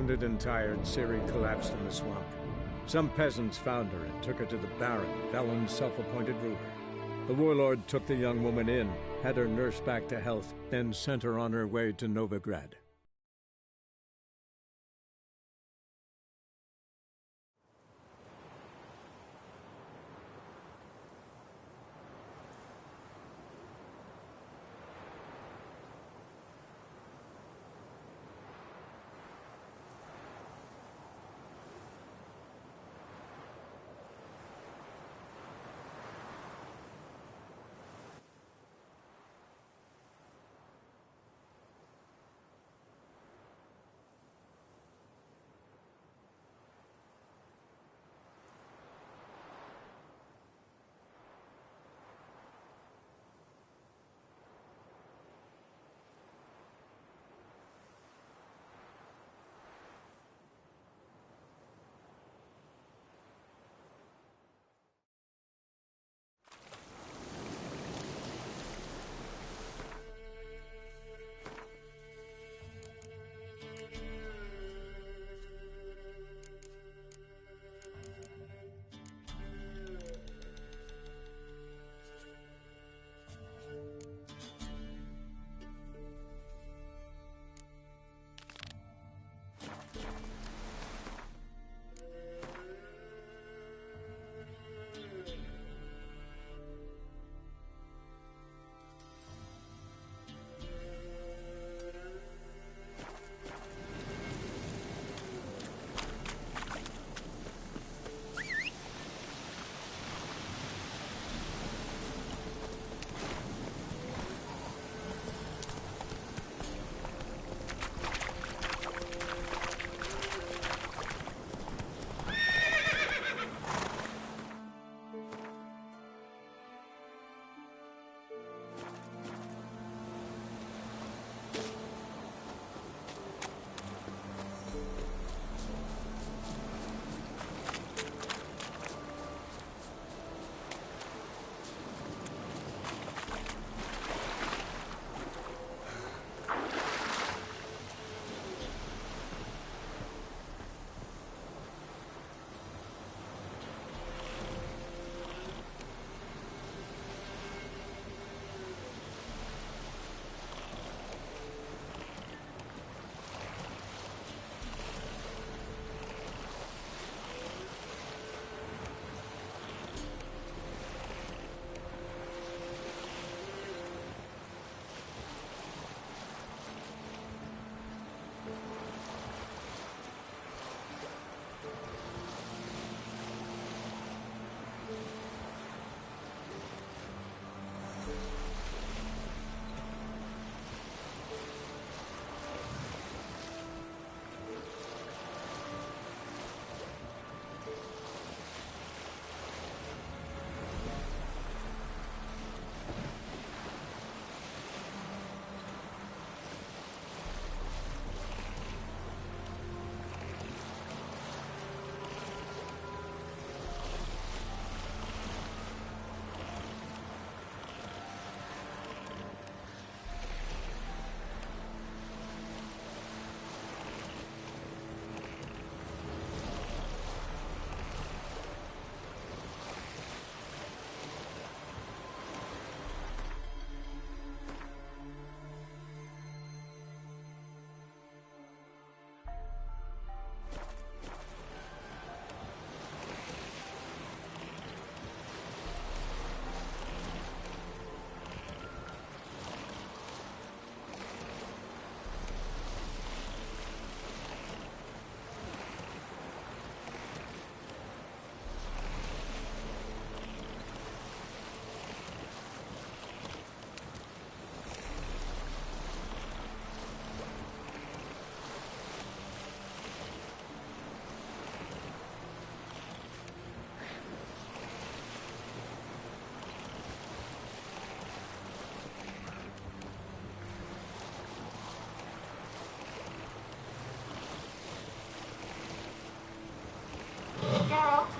Wounded and tired, Ciri collapsed in the swamp. Some peasants found her and took her to the Baron, Valen's self-appointed ruler. The warlord took the young woman in, had her nursed back to health, then sent her on her way to Novigrad.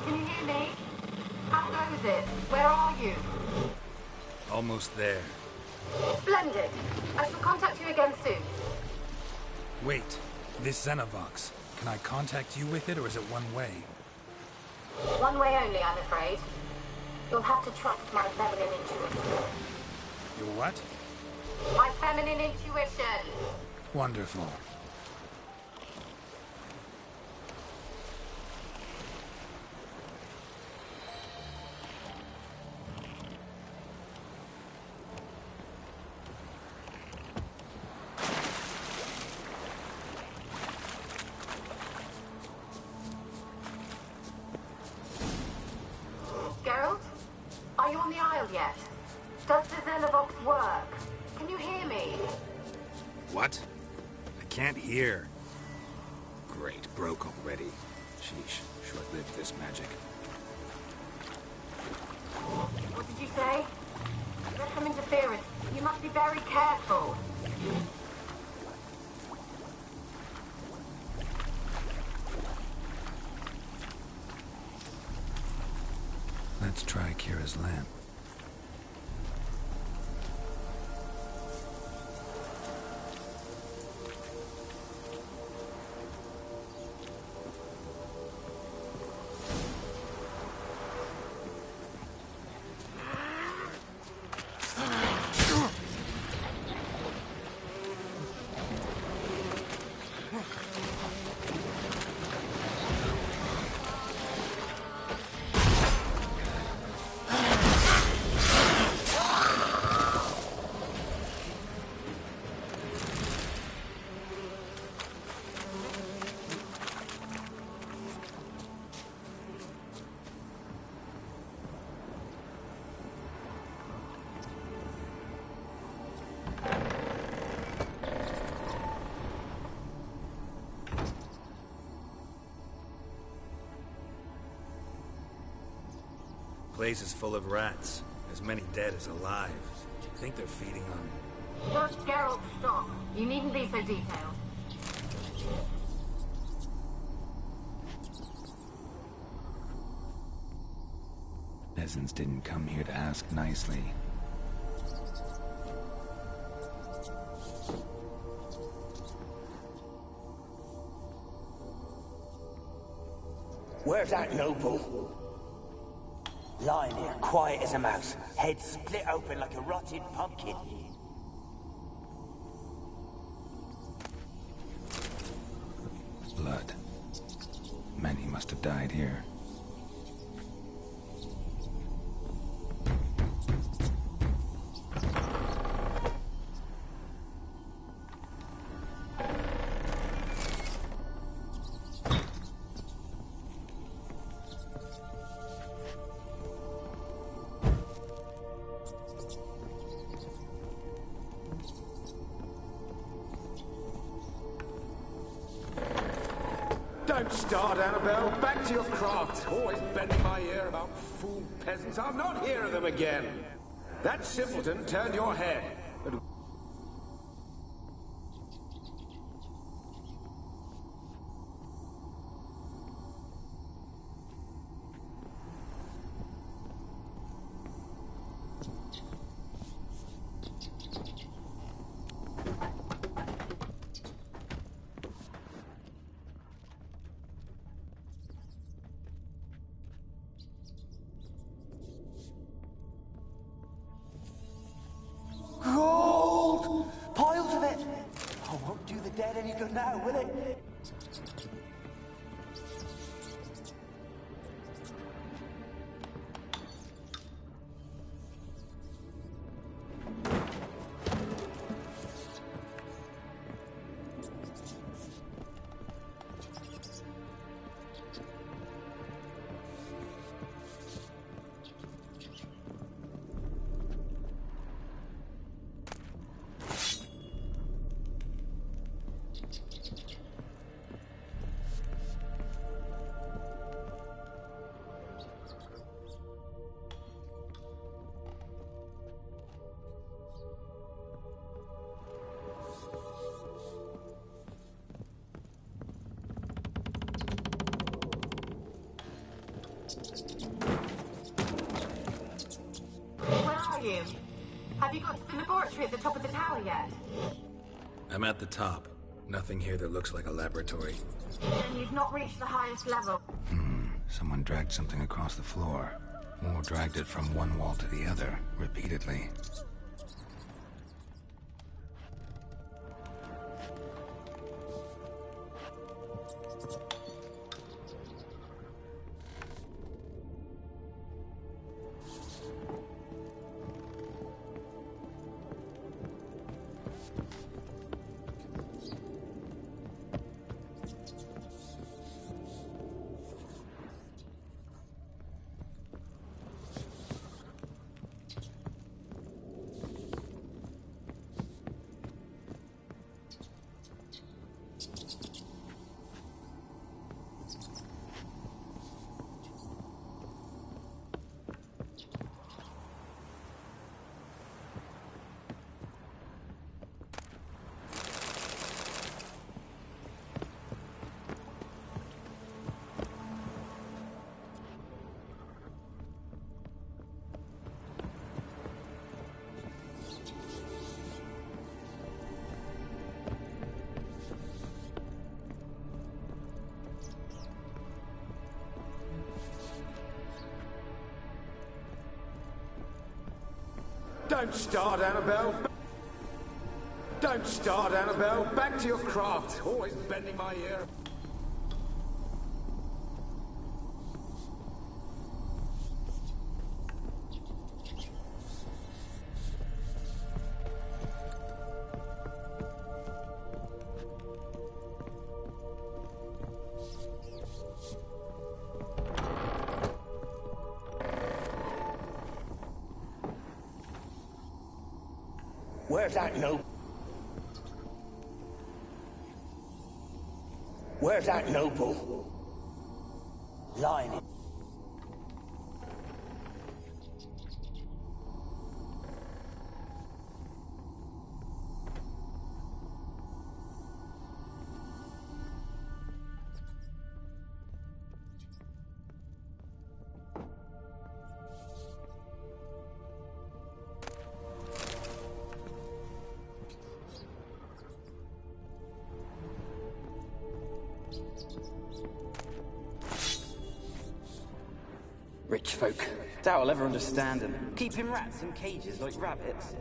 Can you hear me? How goes it? Where are you? Almost there. Splendid. I shall contact you again soon. Wait, this Xenovox. Can I contact you with it, or is it one way? One way only, I'm afraid. You'll have to trust my feminine intuition. Your what? My feminine intuition! Wonderful. Geralt? Are you on the Isle yet? Does the Xenovox work? Can you hear me? What? I can't hear. Great, broke already. Sheesh, short-lived this magic. What did you say? There's some interference. You must be very careful. Let's try Kira's lamp. Place is full of rats. As many dead as alive. I think they're feeding on... Just Geralt, stop. You needn't be so detailed. Peasants didn't come here to ask nicely. Where's that noble? Lying here, quiet as a mouse, head split open like a rotted pumpkin. Blood. Many must have died here. Don't start, Annabelle. Back to your craft. Always bending my ear about fool peasants. I'll not hear of them again. That simpleton turned your head. But Gold! Piles of it! I won't do the dead any good now, will it? Where are you? Have you got to the laboratory at the top of the tower yet? I'm at the top. Nothing here that looks like a laboratory. Then you've not reached the highest level. Someone dragged something across the floor. Or dragged it from one wall to the other, repeatedly. Don't start, Annabelle. Don't start, Annabelle. Back to your craft. Always bending my ear. Where's that noble? Where's that noble? Lying. Rich folk. Doubt I'll ever understand them. Keeping rats in cages like rabbits.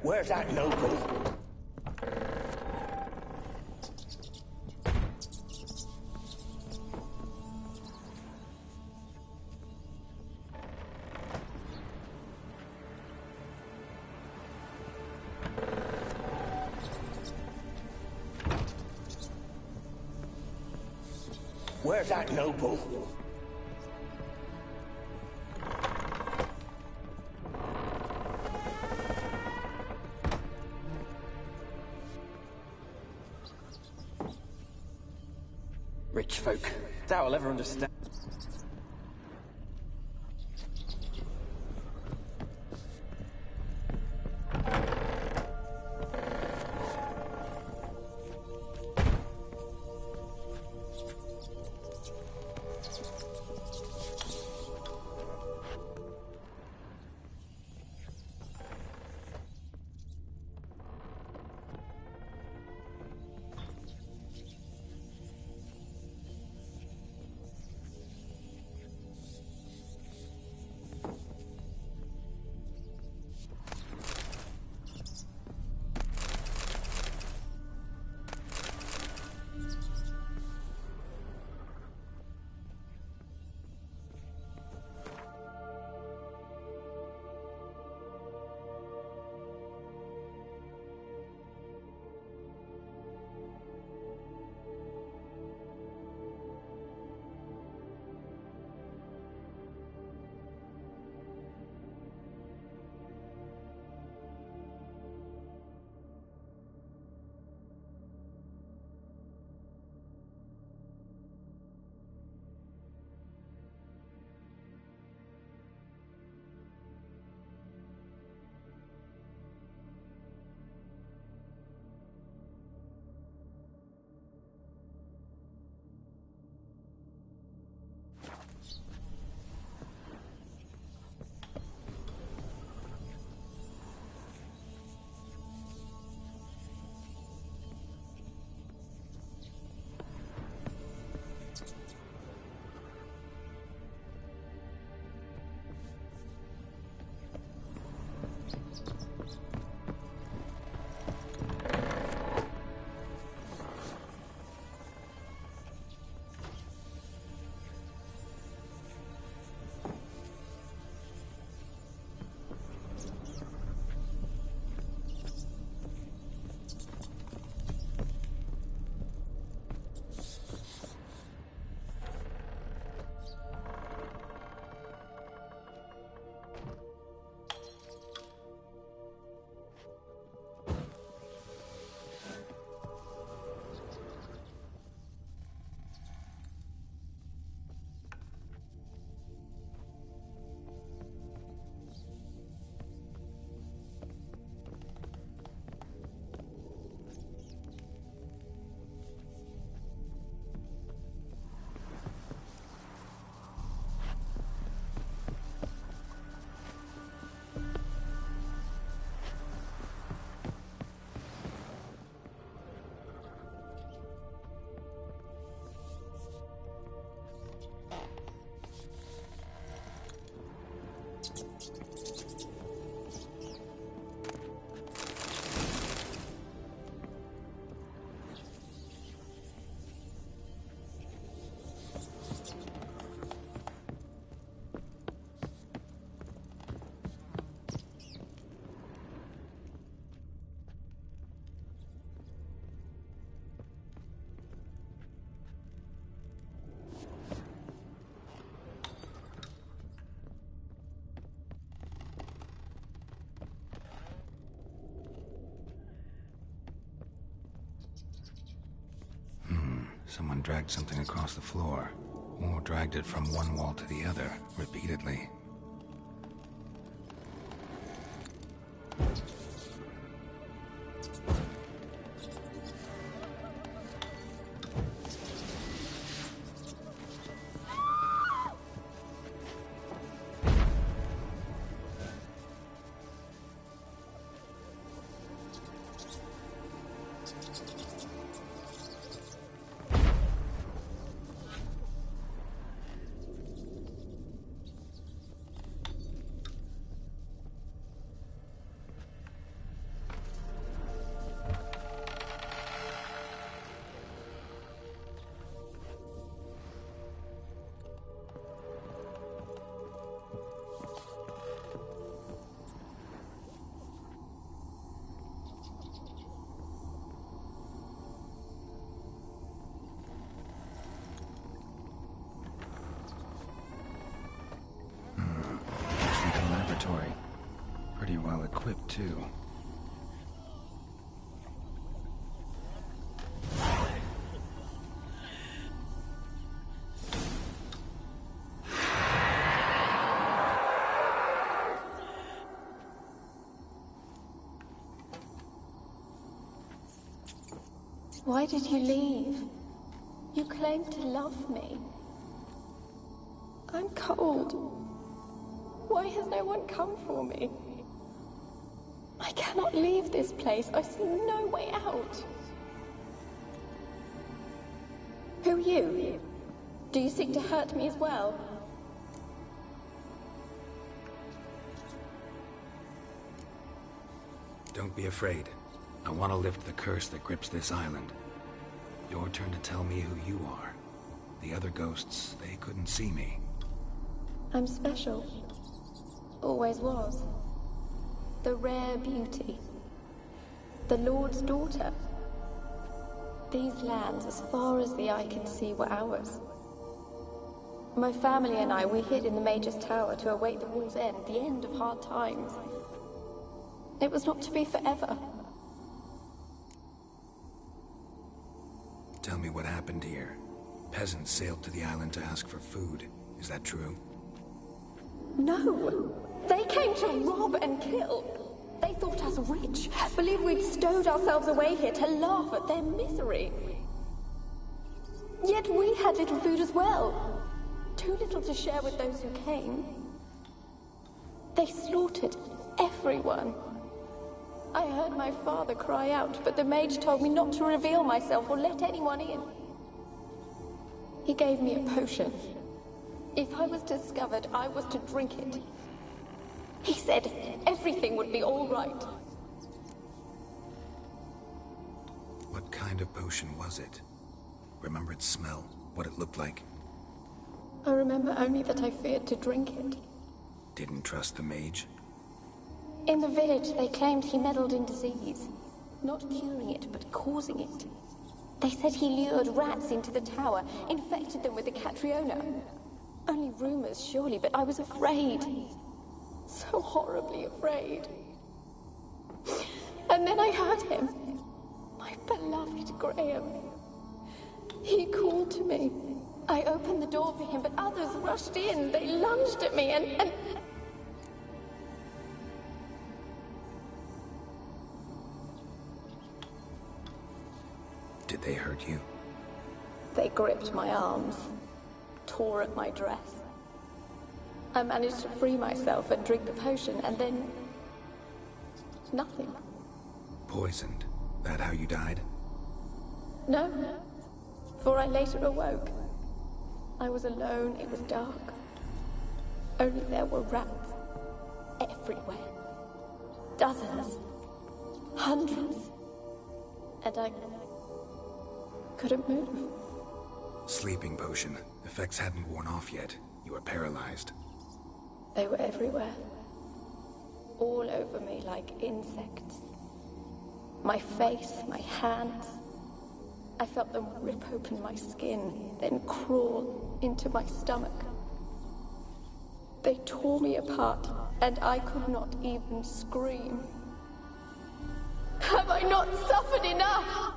Where's that noble? Where's that noble? Rich folk. Doubt I'll ever understand. Someone dragged something across the floor, or dragged it from one wall to the other, repeatedly. Pretty well equipped, too. Why did you leave? You claimed to love me. I'm cold. Why has no one come for me? I cannot leave this place. I see no way out. Who are you? Do you seek to hurt me as well? Don't be afraid. I want to lift the curse that grips this island. Your turn to tell me who you are. The other ghosts, they couldn't see me. I'm special. Always was. The rare beauty. The Lord's daughter. These lands, as far as the eye can see, were ours. My family and I, we hid in the Major's Tower to await the war's end, the end of hard times. It was not to be forever. Tell me what happened here. Peasants sailed to the island to ask for food. Is that true? No! They came to rob and kill. They thought us rich, believed we'd stowed ourselves away here to laugh at their misery. Yet we had little food as well. Too little to share with those who came. They slaughtered everyone. I heard my father cry out, but the mage told me not to reveal myself or let anyone in. He gave me a potion. If I was discovered, I was to drink it. He said everything would be all right. What kind of potion was it? Remember its smell? What it looked like? I remember only that I feared to drink it. Didn't trust the mage? In the village, they claimed he meddled in disease. Not curing it, but causing it. They said he lured rats into the tower, infected them with the Catriona. Only rumors, surely, but I was afraid. So horribly afraid. And then I heard him. My beloved Graham. He called to me. I opened the door for him, but others rushed in. They lunged at me and... Did they hurt you? They gripped my arms, tore at my dress. I managed to free myself and drink the potion, and then... nothing. Poisoned? That how you died? No, for I later awoke. I was alone, it was dark. Only there were rats. Everywhere. Dozens. Hundreds. And I couldn't move. Sleeping potion. Effects hadn't worn off yet. You were paralyzed. They were everywhere. All over me like insects. My face, my hands. I felt them rip open my skin, then crawl into my stomach. They tore me apart, and I could not even scream. Have I not suffered enough?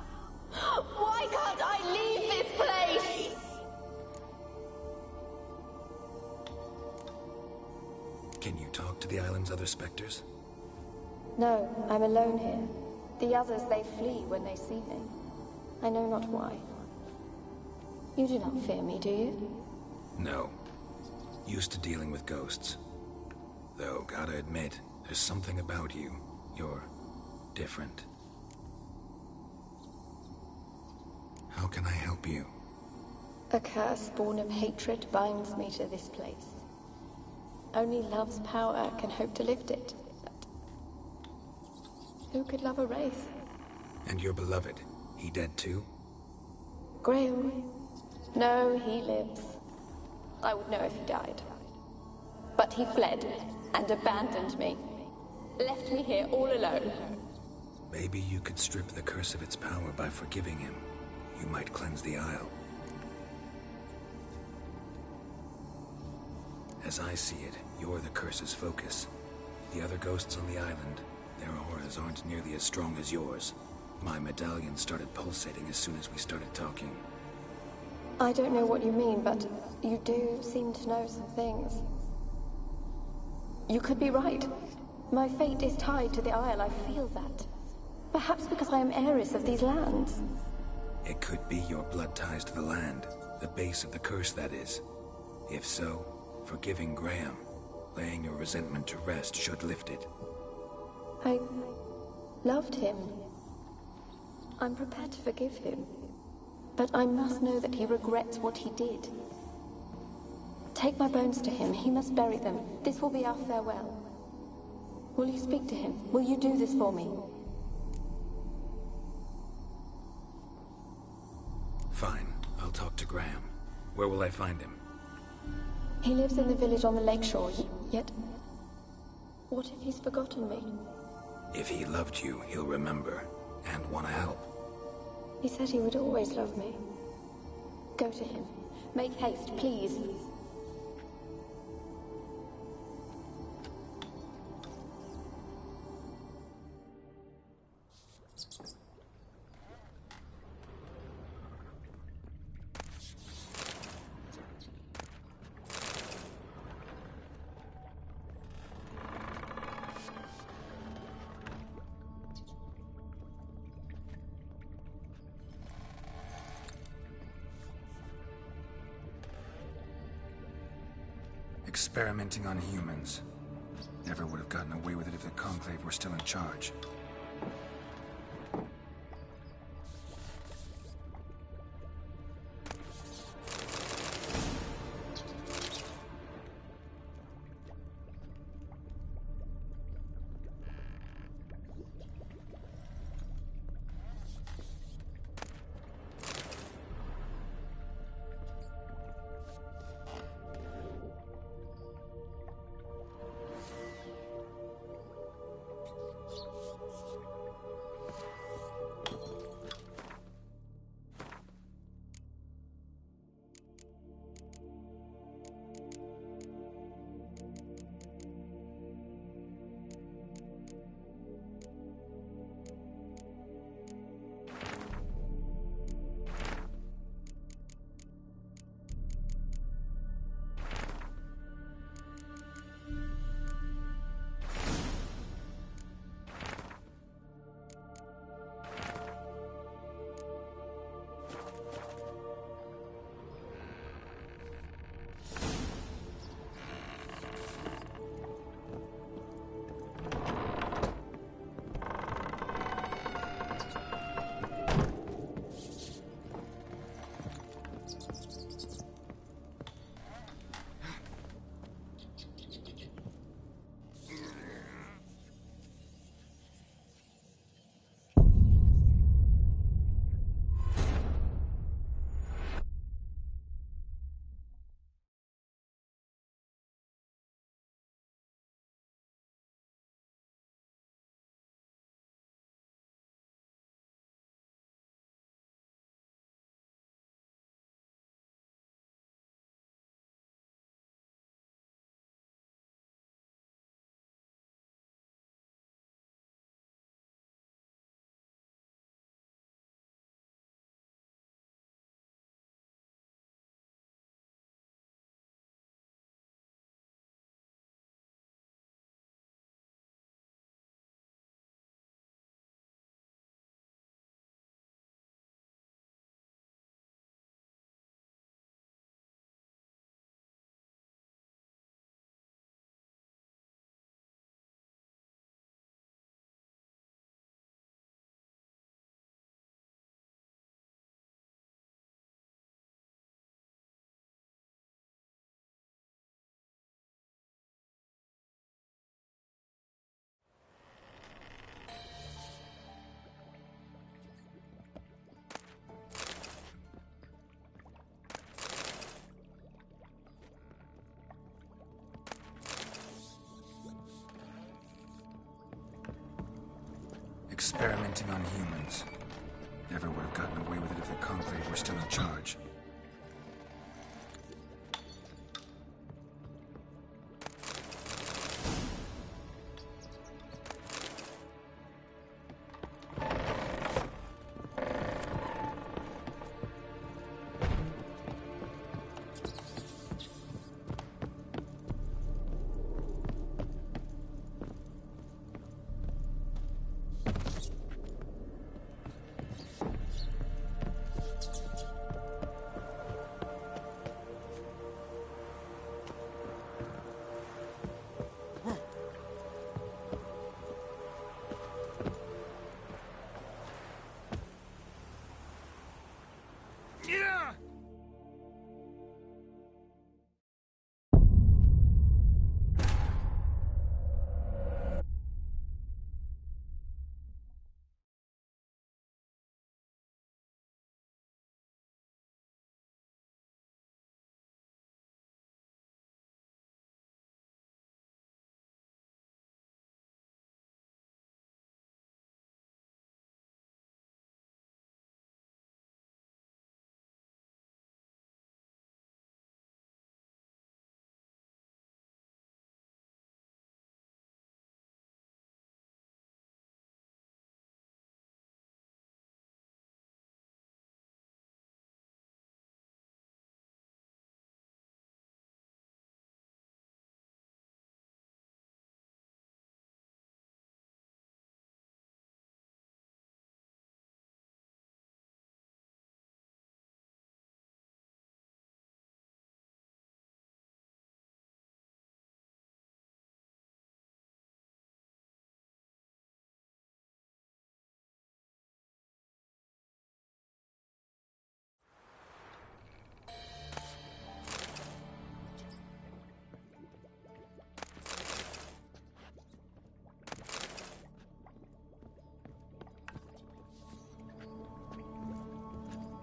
Why can't I leave this place? to the island's other specters? No, I'm alone here. The others, they flee when they see me. I know not why. You do not fear me, do you? No. Used to dealing with ghosts. Though, gotta admit, there's something about you. You're different. How can I help you? A curse born of hatred binds me to this place. Only love's power can hope to lift it. But who could love a wraith? And your beloved, he dead too? Graham? No, he lives. I would know if he died. But he fled and abandoned me. Left me here all alone. Maybe you could strip the curse of its power by forgiving him. You might cleanse the Isle. As I see it, you're the curse's focus. The other ghosts on the island, their auras aren't nearly as strong as yours. My medallion started pulsating as soon as we started talking. I don't know what you mean, but you do seem to know some things. You could be right. My fate is tied to the Isle, I feel that. Perhaps because I am heiress of these lands. It could be your blood ties to the land, the base of the curse, that is. If so, forgiving Graham, laying your resentment to rest should lift it. I loved him. I'm prepared to forgive him. But I must know that he regrets what he did. Take my bones to him. He must bury them. This will be our farewell. Will you speak to him? Will you do this for me? Fine. I'll talk to Graham. Where will I find him? He lives in the village on the lakeshore, yet... what if he's forgotten me? If he loved you, he'll remember, and want to help. He said he would always love me. Go to him. Make haste, please. Experimenting on humans. Never would have gotten away with it if the Conclave were still in charge. Experimenting on humans. Never would have gotten away with it if the Conclave were still in charge.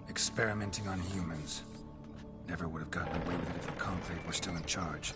Experimenting on humans. Never would have gotten away with it if the Conclave were still in charge.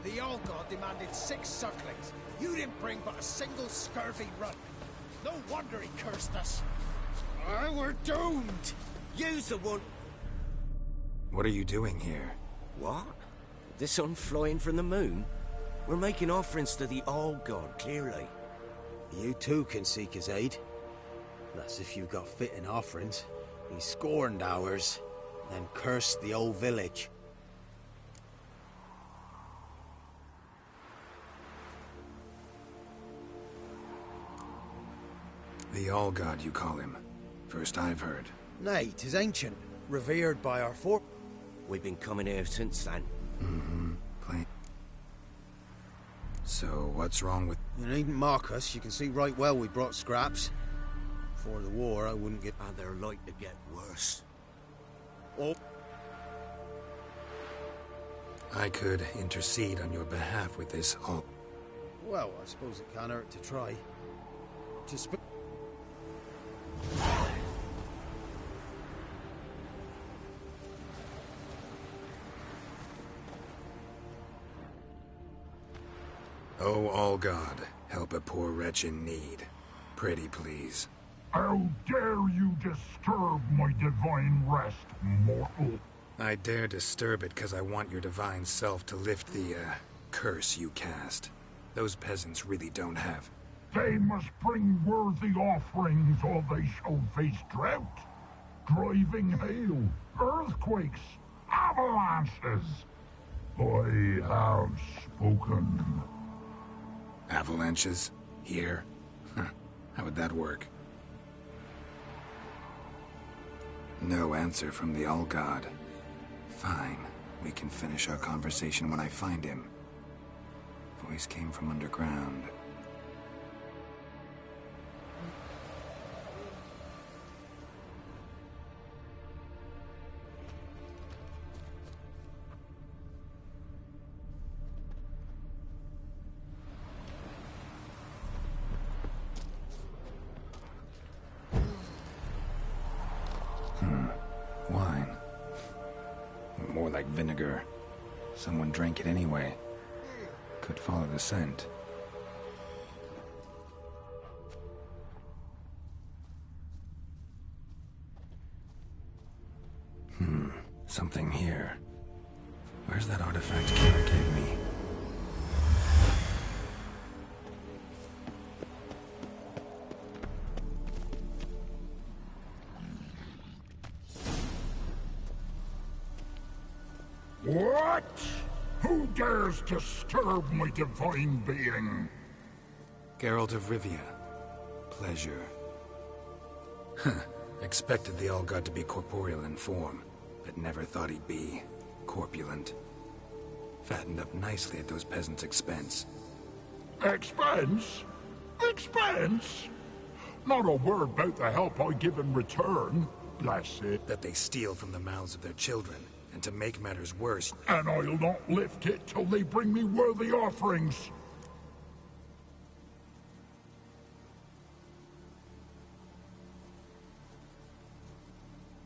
The All God demanded 6 circlings. You didn't bring but a single scurvy run. No wonder he cursed us. We're doomed. Use the one. What are you doing here? What? The sun flying from the moon? We're making offerings to the All God, clearly. You too can seek his aid. That's if you got fitting offerings. He scorned ours, then cursed the old village. The All God, you call him. First I've heard. Nay, 'tis ancient, revered by our fore... We've been coming here since then. Mm-hmm. Plain. So, what's wrong with... You needn't mock us. You can see right well we brought scraps. Before the war, I wouldn't get... And they're like to get worse. Oh. I could intercede on your behalf with this all... Well, I suppose it can't hurt to try. To sp... Oh, All God, help a poor wretch in need. Pretty please. How dare you disturb my divine rest, mortal? I dare disturb it because I want your divine self to lift the, curse you cast. Those peasants really don't have... They must bring worthy offerings or they shall face drought, driving hail, earthquakes, avalanches. I have spoken. Avalanches? Here? How would that work? No answer from the All God. Fine. We can finish our conversation when I find him. Voice came from underground. Wine. More like vinegar. Someone drank it anyway. Could follow the scent. Something here. Where's that artifact Kira gave me? What? Who dares disturb my divine being? Geralt of Rivia. Pleasure. Expected the All God to be corporeal in form, but never thought he'd be corpulent. Fattened up nicely at those peasants' expense. Expense? Expense? Not a word about the help I give in return. Bless it. That they steal from the mouths of their children, and to make matters worse... And I'll not lift it till they bring me worthy offerings.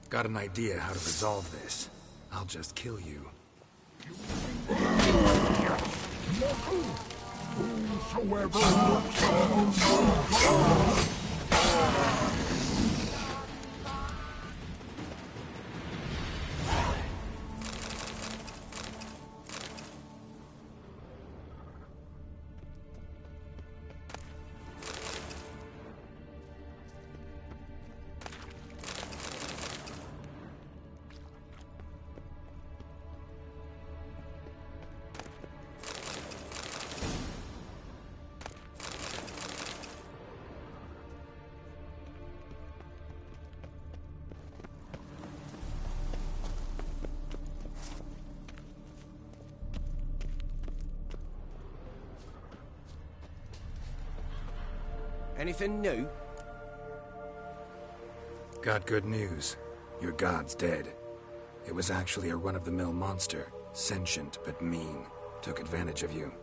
Got an idea how to resolve this. I'll just kill you. Whosoever looks Anything new? Got good news. Your god's dead. It was actually a run-of-the-mill monster, sentient but mean. Took advantage of you.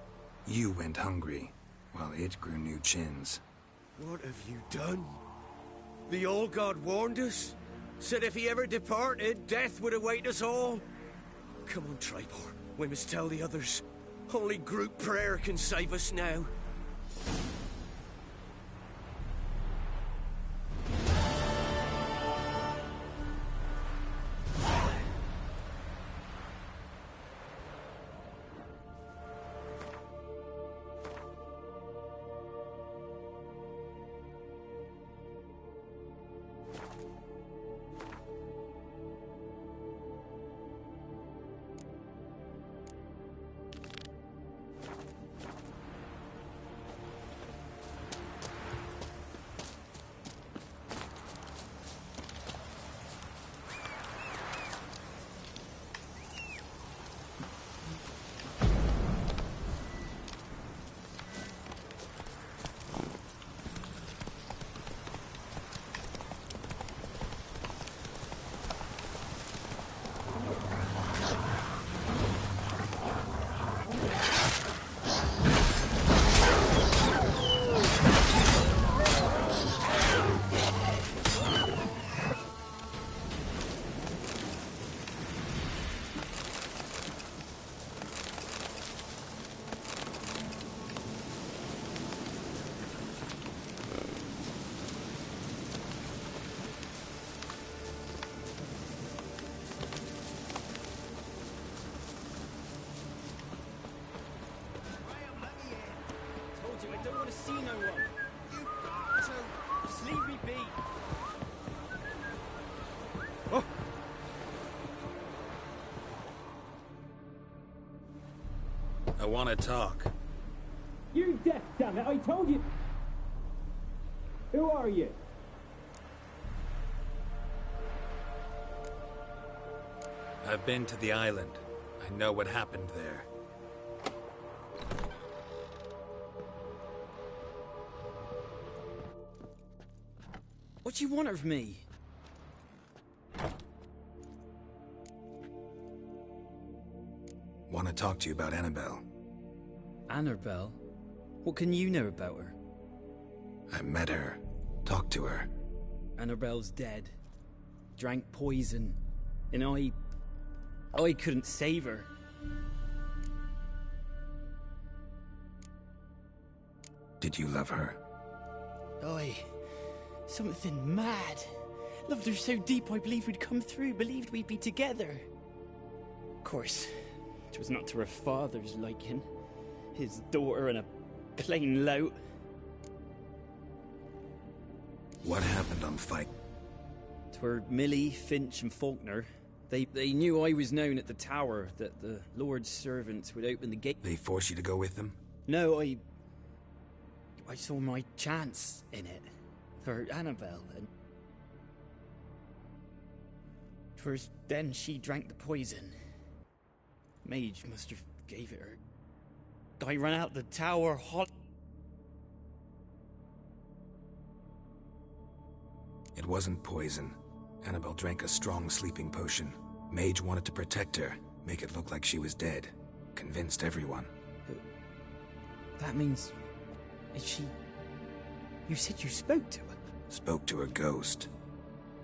You went hungry, while it grew new chins. What have you done? The All God warned us? Said if he ever departed, death would await us all? Come on, Tribor. We must tell the others. Holy group prayer can save us now. I don't want to see no one. You've got to. Just leave me be. Oh. I want to talk. You deaf, damn it! I told you. Who are you? I've been to the island. I know what happened there. What do you want of me? Want to talk to you about Annabelle. Annabelle? What can you know about her? I met her. Talked to her. Annabelle's dead. Drank poison. And I couldn't save her. Did you love her? Something mad. Loved her so deep I believed we'd come through, believed we'd be together. Of course, it was not to her father's liking. His daughter and a plain lout. What happened on Fight? Twere Millie, Finch and Faulkner. They knew I was known at the tower, that the Lord's servants would open the gate. They forced you to go with them? No, I saw my chance in it. For Annabelle, and twas then she drank the poison. Mage must have gave it her. I ran out the tower hot. It wasn't poison. Annabelle drank a strong sleeping potion. Mage wanted to protect her, make it look like she was dead. Convinced everyone. But that means... is she... You said you spoke to her? Spoke to her ghost.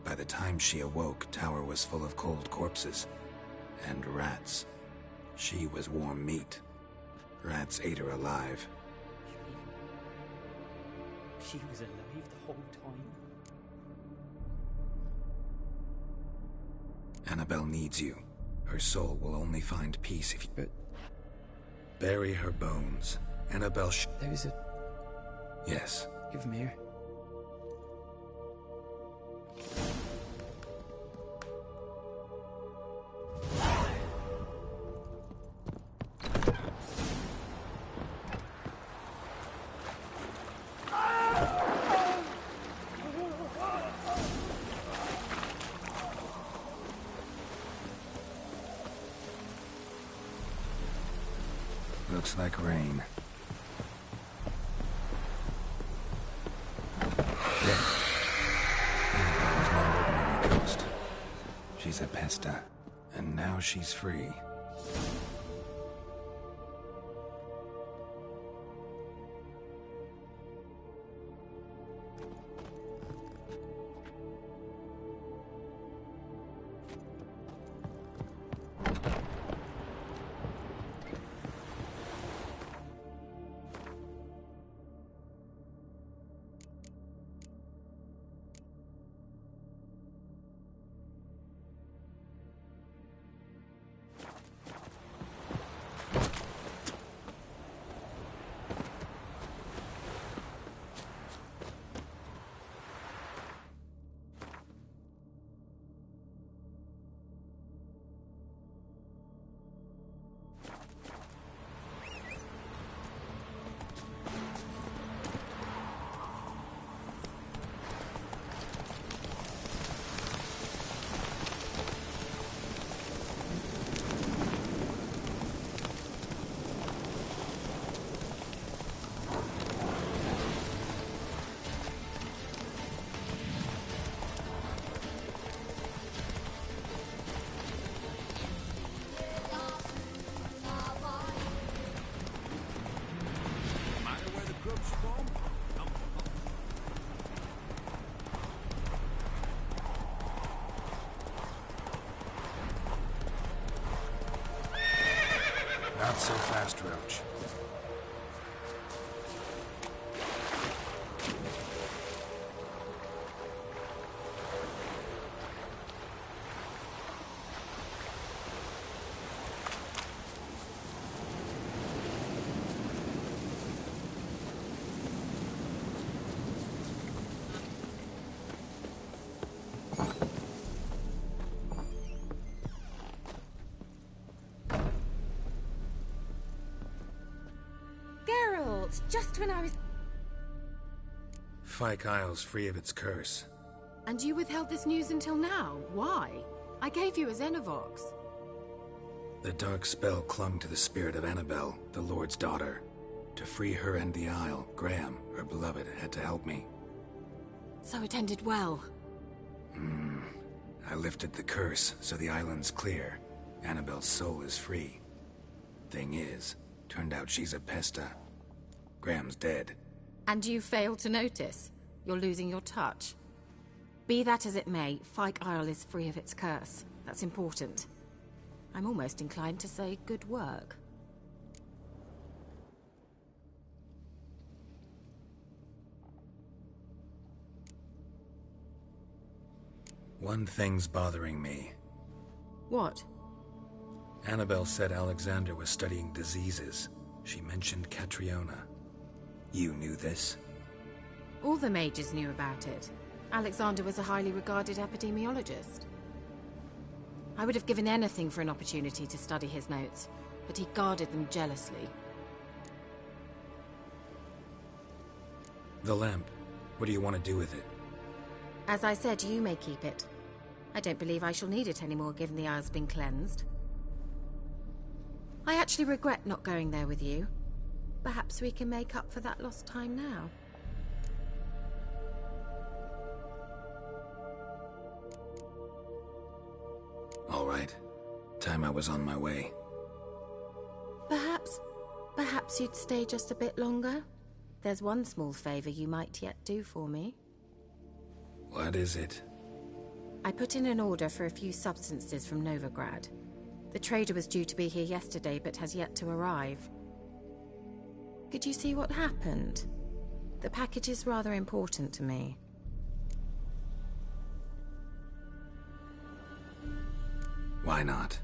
By the time she awoke, tower was full of cold corpses. And rats. She was warm meat. Rats ate her alive. She was alive the whole time? Annabelle needs you. Her soul will only find peace if you... But... bury her bones. Annabelle There's a... Yes. Give them here. Looks like rain. Annabelle was no ordinary ghost. She's a pesta, and now she's free. Not so fast, Roach. Just when I was... Fyke Isle's free of its curse. And you withheld this news until now? Why? I gave you a Xenovox. The dark spell clung to the spirit of Annabelle, the Lord's daughter. To free her and the Isle, Graham, her beloved, had to help me. So it ended well. I lifted the curse, so the island's clear. Annabelle's soul is free. Thing is, turned out she's a pesta. Graham's dead. And you failed to notice? You're losing your touch. Be that as it may, Fyke Isle is free of its curse. That's important. I'm almost inclined to say good work. One thing's bothering me. What? Annabelle said Alexander was studying diseases. She mentioned Catriona. You knew this? All the mages knew about it. Alexander was a highly regarded epidemiologist. I would have given anything for an opportunity to study his notes, but he guarded them jealously. The lamp. What do you want to do with it? As I said, you may keep it. I don't believe I shall need it anymore, given the Isle's been cleansed. I actually regret not going there with you. Perhaps we can make up for that lost time now. All right. Time I was on my way. Perhaps you'd stay just a bit longer? There's one small favor you might yet do for me. What is it? I put in an order for a few substances from Novigrad. The trader was due to be here yesterday, but has yet to arrive. Could you see what happened? The package is rather important to me. Why not?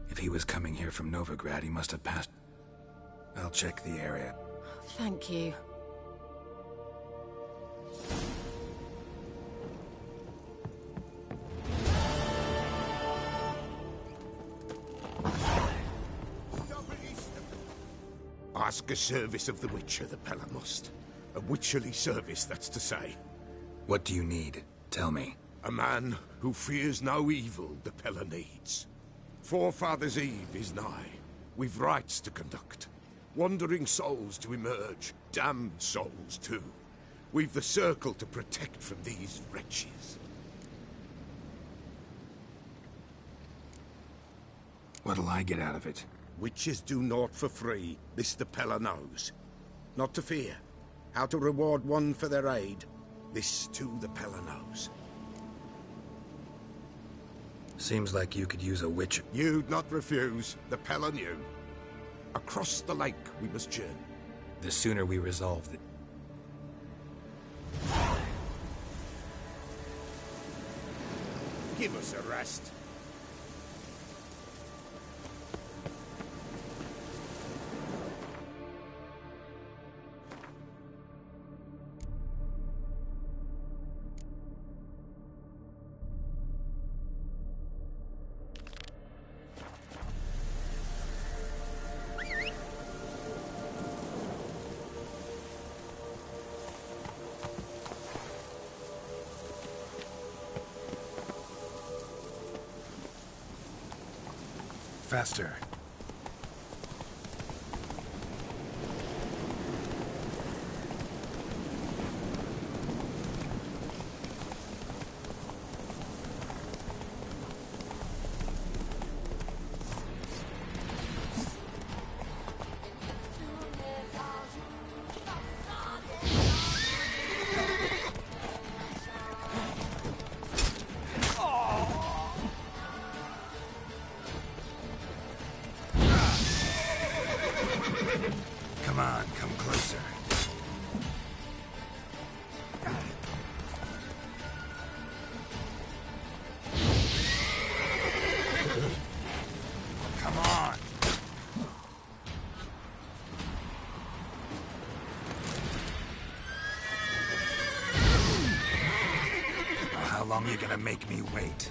If he was coming here from Novigrad, he must have passed... I'll check the area. Thank you. Ask a service of the Witcher, the Pella must. A witcherly service, that's to say. What do you need? Tell me. A man who fears no evil the Pella needs. Forefathers' Eve is nigh. We've rites to conduct. Wandering souls to emerge. Damned souls, too. We've the circle to protect from these wretches. What'll I get out of it? Witches do naught for free, this the Pella knows. Not to fear. How to reward one for their aid, this too the Pella knows. Seems like you could use a witch. You'd not refuse, the Pella knew. Across the lake we must journey. The sooner we resolve it. Give us a rest. Faster. Come on, come closer. Come on! How long are you gonna make me wait?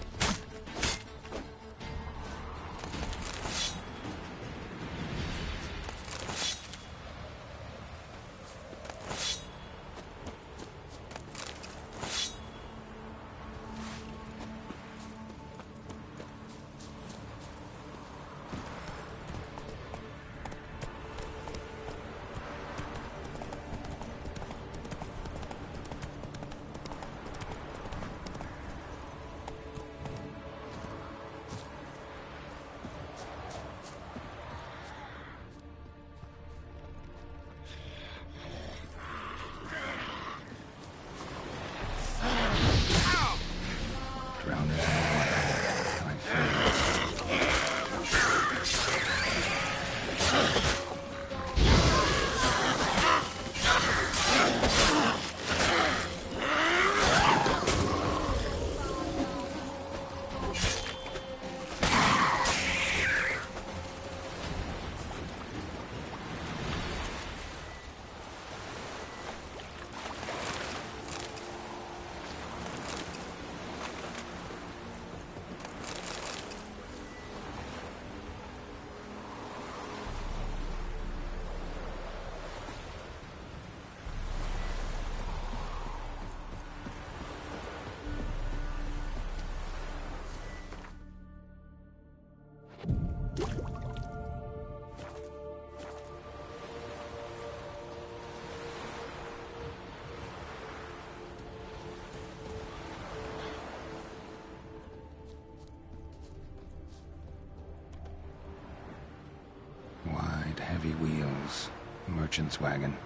Wide, heavy wheels. Merchant's wagon.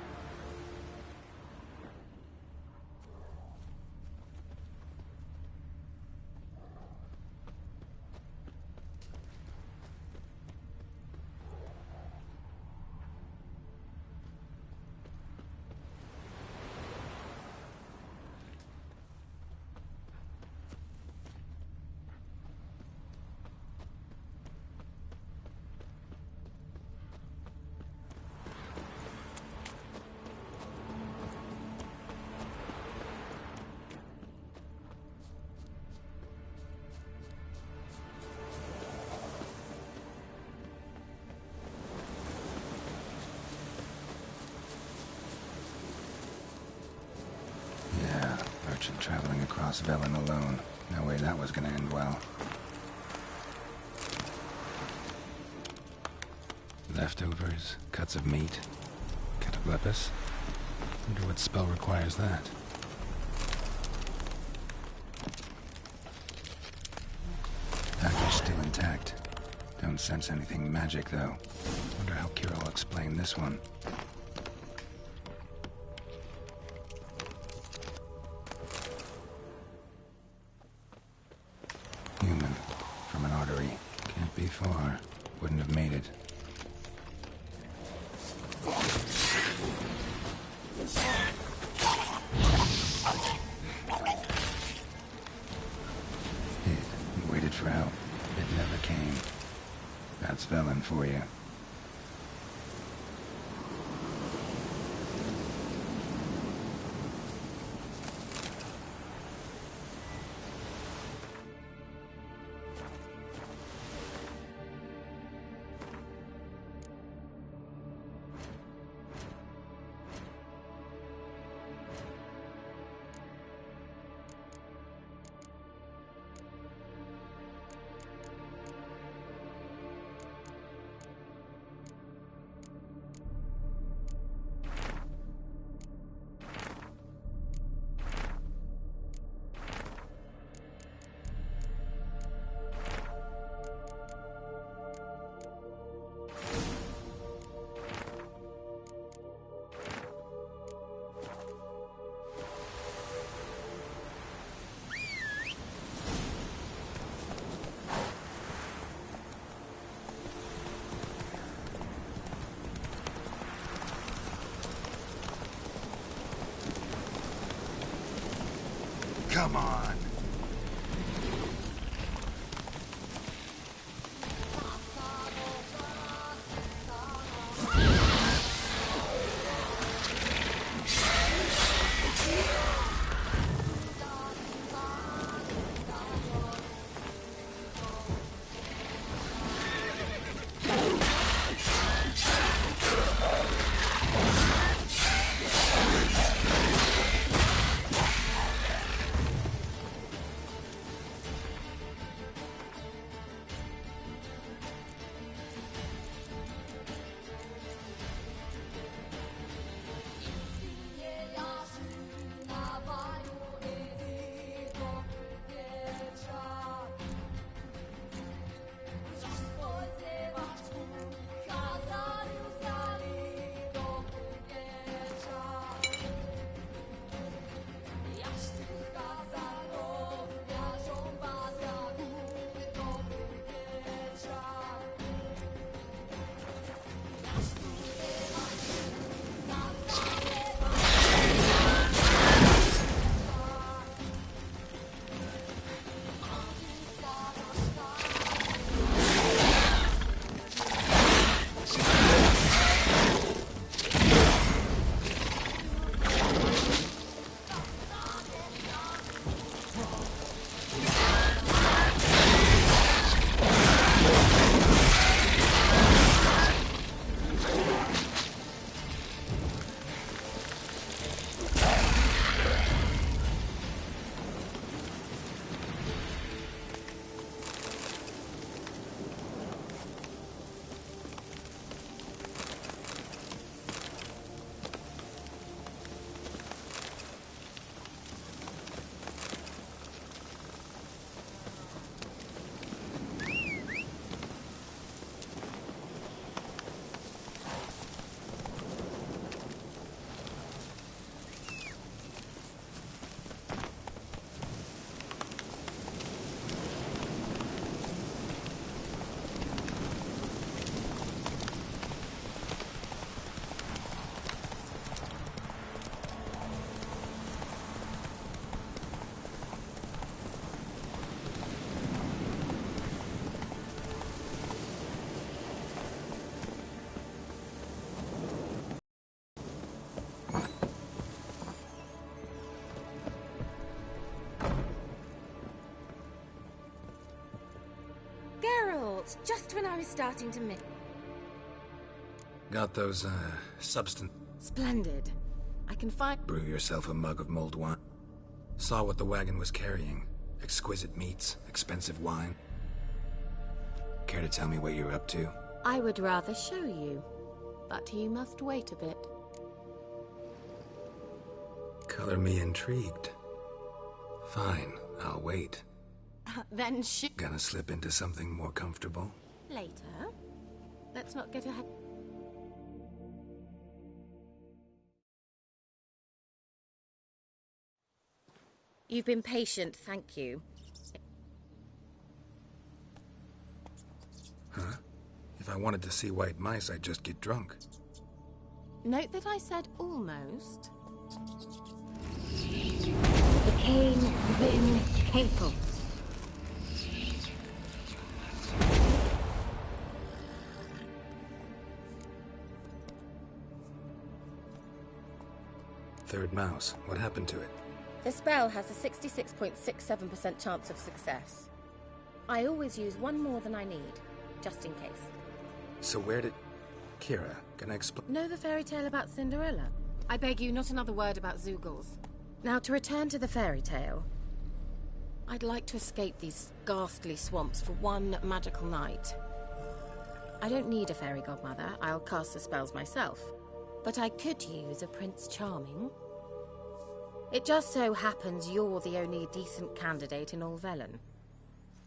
Traveling across Velen alone. No way that was gonna end well. Leftovers, cuts of meat, cataplepis. Wonder what spell requires that. Package still intact. Don't sense anything magic though. Wonder how Kira will explain this one. Human. From an artery. Can't be far. Wouldn't have made it. Hid and waited for help. It never came. That's Velen for you. Come on. Just when I was starting to miss. Got those, substance... Splendid. I can find... Brew yourself a mug of mulled wine. Saw what the wagon was carrying. Exquisite meats, expensive wine. Care to tell me what you're up to? I would rather show you, but you must wait a bit. Color me intrigued. Fine, I'll wait. Then Gonna slip into something more comfortable? Later. Let's not get ahead. You've been patient, thank you. Huh? If I wanted to see white mice, I'd just get drunk. Note that I said almost. The king been capable. Third mouse. What happened to it? The spell has a 66.67% chance of success. I always use one more than I need, just in case. So where did... Kira, can I explain? Know the fairy tale about Cinderella? I beg you, not another word about Zoogles. Now, to return to the fairy tale, I'd like to escape these ghastly swamps for one magical night. I don't need a fairy godmother, I'll cast the spells myself. But I could use a Prince Charming. It just so happens you're the only decent candidate in all Velen.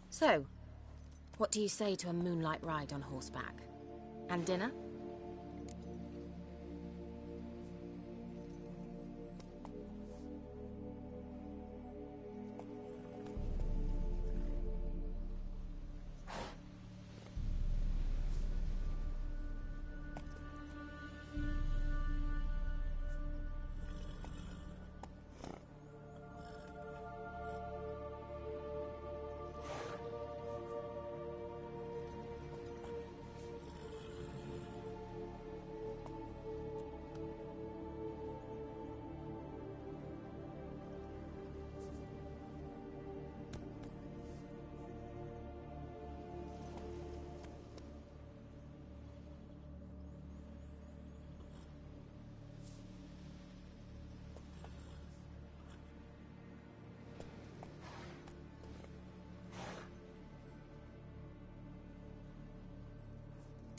So, what do you say to a moonlight ride on horseback? And dinner?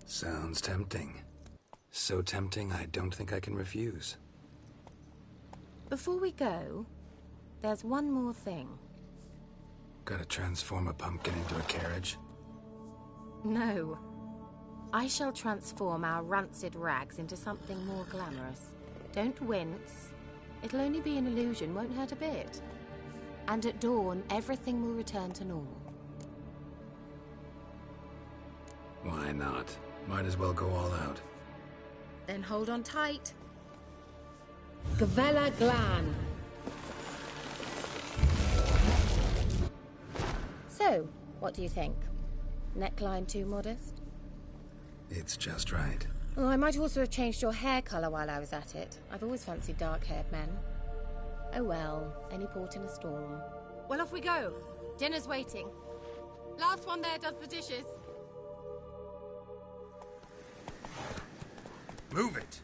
Sounds tempting. So tempting, I don't think I can refuse. Before we go, there's one more thing. Gotta transform a pumpkin into a carriage? No. I shall transform our rancid rags into something more glamorous. Don't wince. It'll only be an illusion, won't hurt a bit. And at dawn, everything will return to normal. Why not? Might as well go all out. Then hold on tight. Gavella Glan. So, what do you think? Neckline too modest? It's just right. Oh, I might also have changed your hair colour while I was at it. I've always fancied dark-haired men. Oh well, any port in a storm. Well, off we go. Dinner's waiting. Last one there does the dishes. Move it!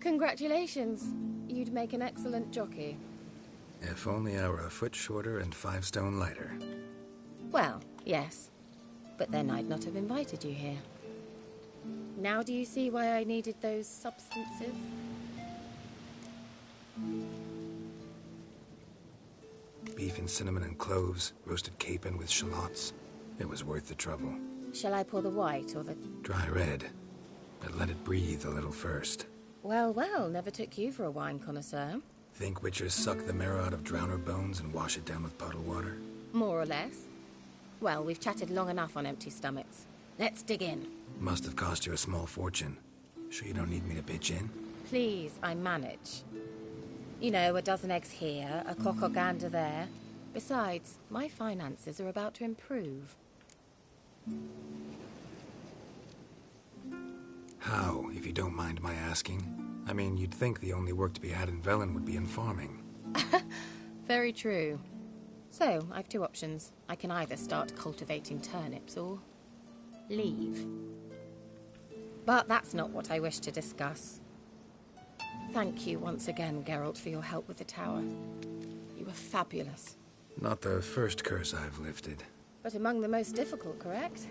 Congratulations. You'd make an excellent jockey. If only I were a foot shorter and 5 stone lighter. Well, yes. But then I'd not have invited you here. Now do you see why I needed those substances? Beef and cinnamon and cloves, roasted capon with shallots. It was worth the trouble. Shall I pour the white or the... Dry red, but let it breathe a little first. Well, well, never took you for a wine connoisseur. Think witchers suck the marrow out of drowner bones and wash it down with puddle water? More or less. Well, we've chatted long enough on empty stomachs. Let's dig in. Must have cost you a small fortune. Sure you don't need me to pitch in? Please, I manage. You know, a dozen eggs here, a cock or gander there. Besides, my finances are about to improve. How, if you don't mind my asking? I mean, you'd think the only work to be had in Velen would be in farming. Very true. So, I've 2 options. I can either start cultivating turnips or... leave. But that's not what I wish to discuss. Thank you once again, Geralt, for your help with the tower. You were fabulous. Not the first curse I've lifted. But among the most difficult, correct?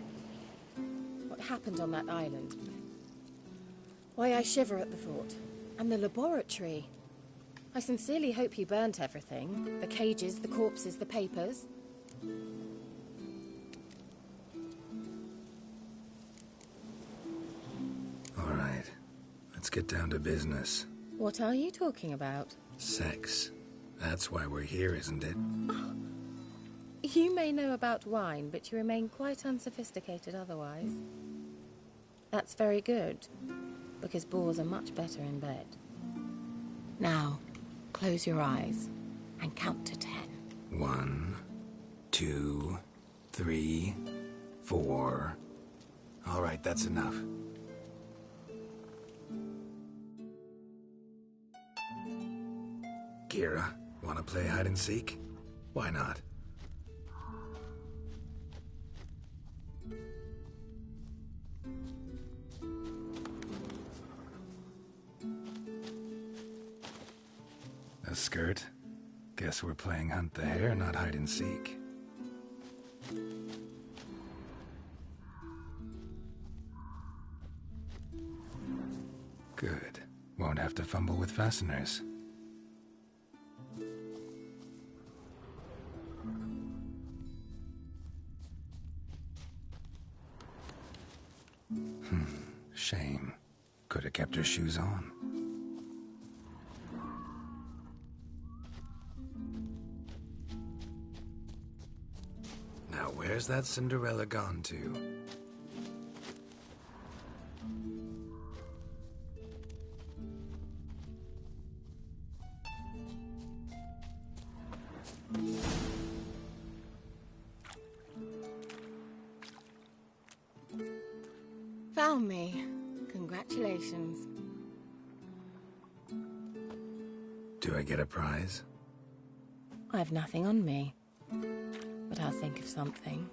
What happened on that island? Why, I shiver at the thought. And the laboratory. I sincerely hope you burnt everything. The cages, the corpses, the papers. All right. Let's get down to business. What are you talking about? Sex. That's why we're here, isn't it? Oh. You may know about wine, but you remain quite unsophisticated otherwise. That's very good, because boars are much better in bed. Now, close your eyes and count to 10. 1, 2, 3, 4. All right, that's enough. Kira, wanna play hide and seek? Why not? A skirt? Guess we're playing hunt the hare, not hide and seek. Good. Won't have to fumble with fasteners. Shame. Could have kept her shoes on. Now where's that Cinderella gone to? Found me. Congratulations. Do I get a prize? I have nothing on me, but I'll think of something.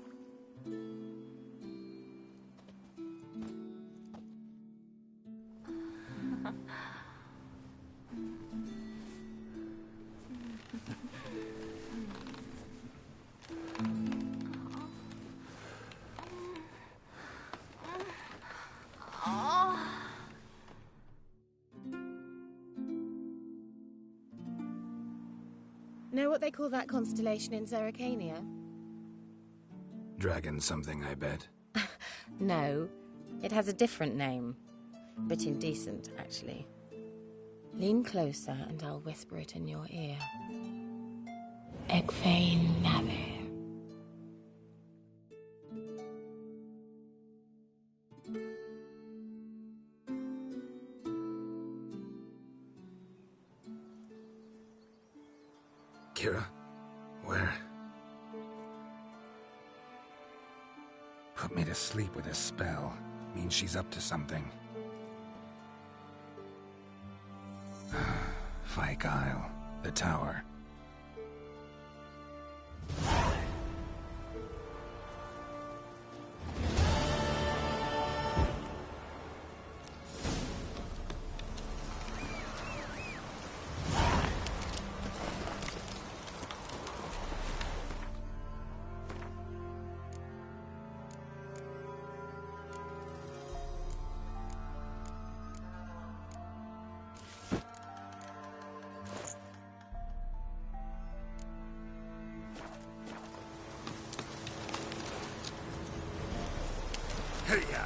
Know what they call that constellation in Zerrikania? Dragon something, I bet. No, it has a different name. Bit indecent, actually. Lean closer and I'll whisper it in your ear. Egfain Nave. Kira? Where? Put me to sleep with a spell. Means she's up to something. Fyke Isle. The tower. Hey-ya!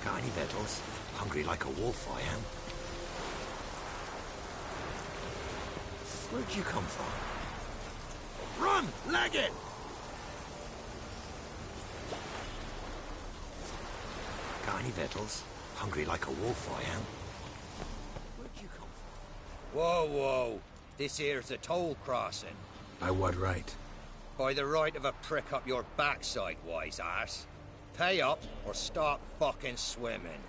Tiny Vettles, hungry like a wolf I am. Where'd you come from? Run! Leg it! Tiny Vettles, hungry like a wolf I am. Where'd you come from? Whoa, whoa. This here's a toll crossing. By what right? By the right of a prick up your backside, wise ass. Pay up or stop fucking swimming.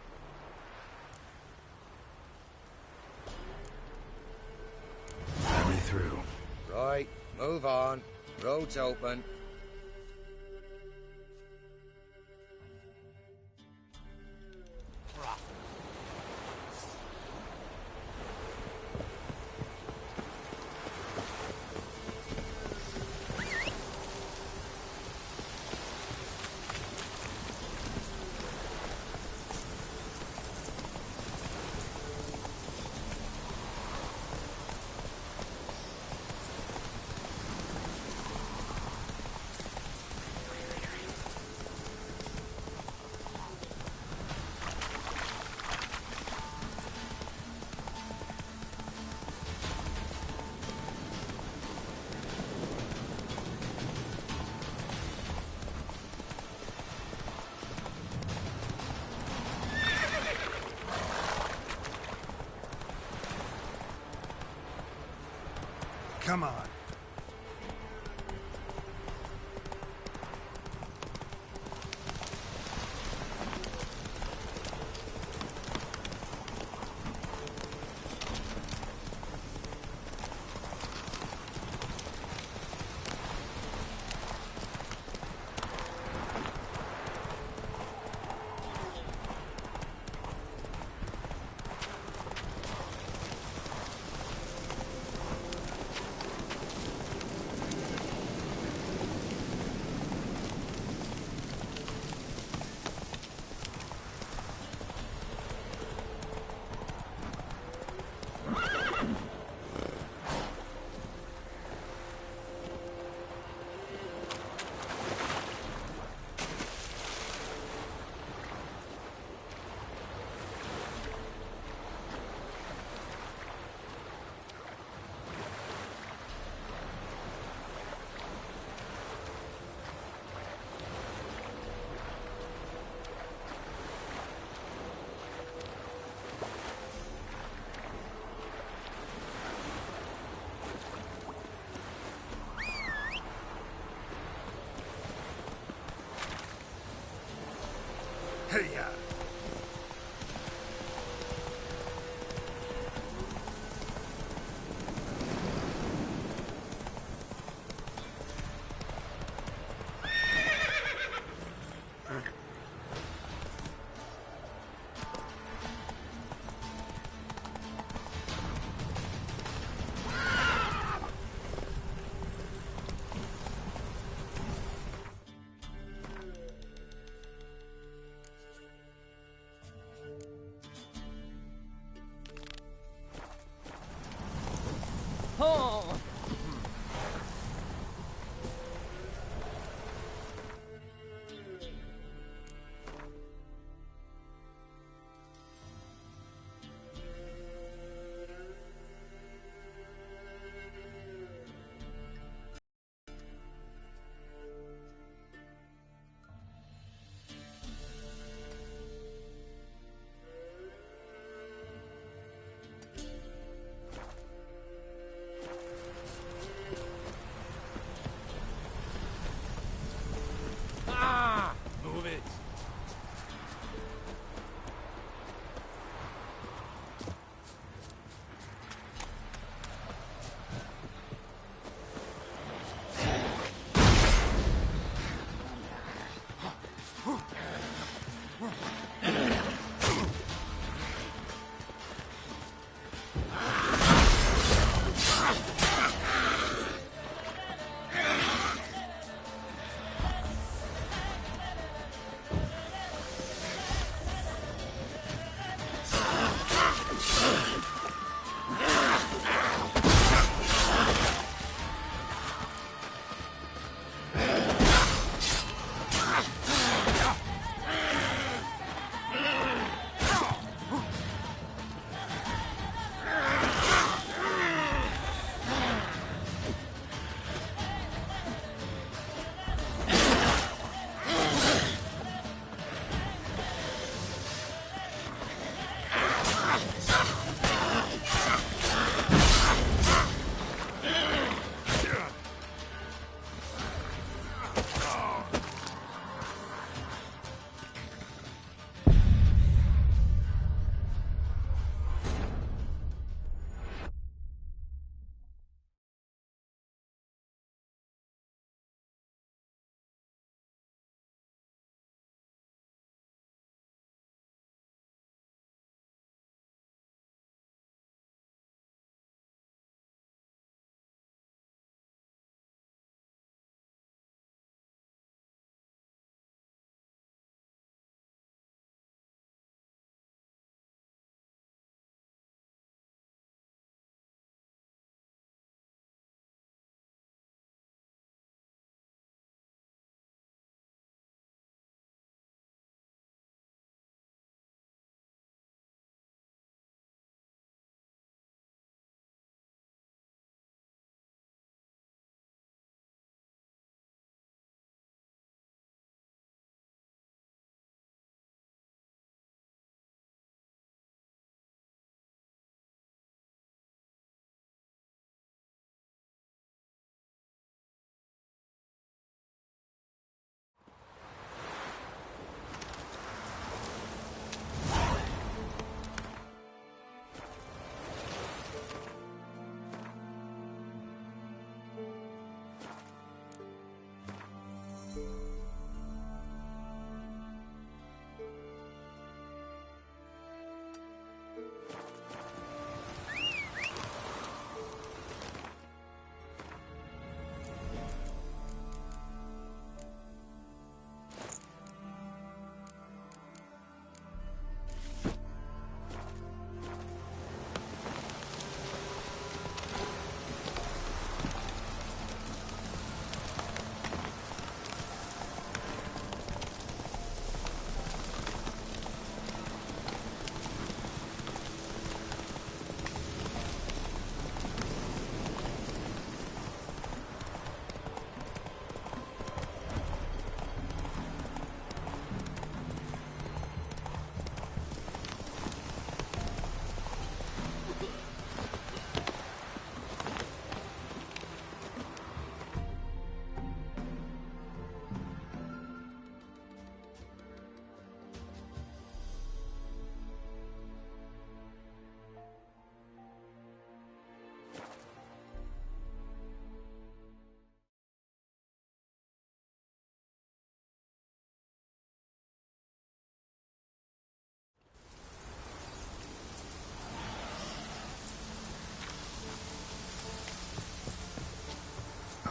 Let me through. Right, move on. Road's open. Come on.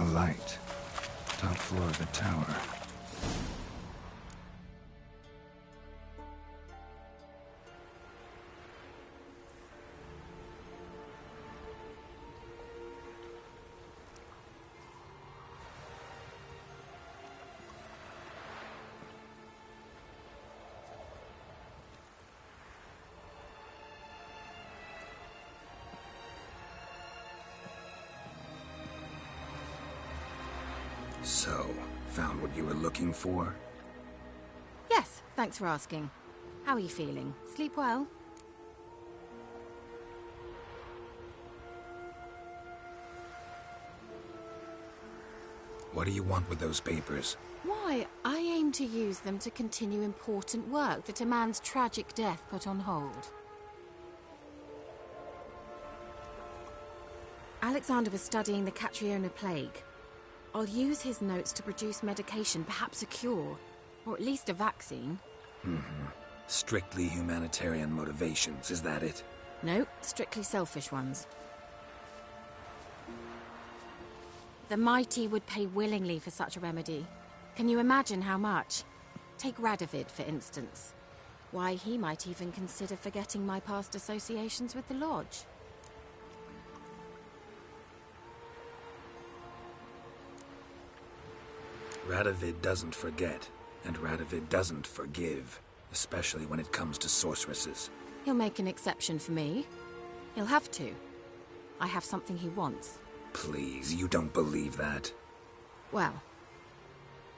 A light. Top floor of the tower. So, found what you were looking for? Yes, thanks for asking. How are you feeling? Sleep well? What do you want with those papers? Why, I aim to use them to continue important work that a man's tragic death put on hold. Alexander was studying the Catriona plague. I'll use his notes to produce medication, perhaps a cure, or at least a vaccine. Strictly humanitarian motivations, is that it? No, strictly selfish ones. The mighty would pay willingly for such a remedy. Can you imagine how much? Take Radovid, for instance. Why, he might even consider forgetting my past associations with the Lodge. Radovid doesn't forget, and Radovid doesn't forgive, especially when it comes to sorceresses. He'll make an exception for me. He'll have to. I have something he wants. Please, you don't believe that. Well,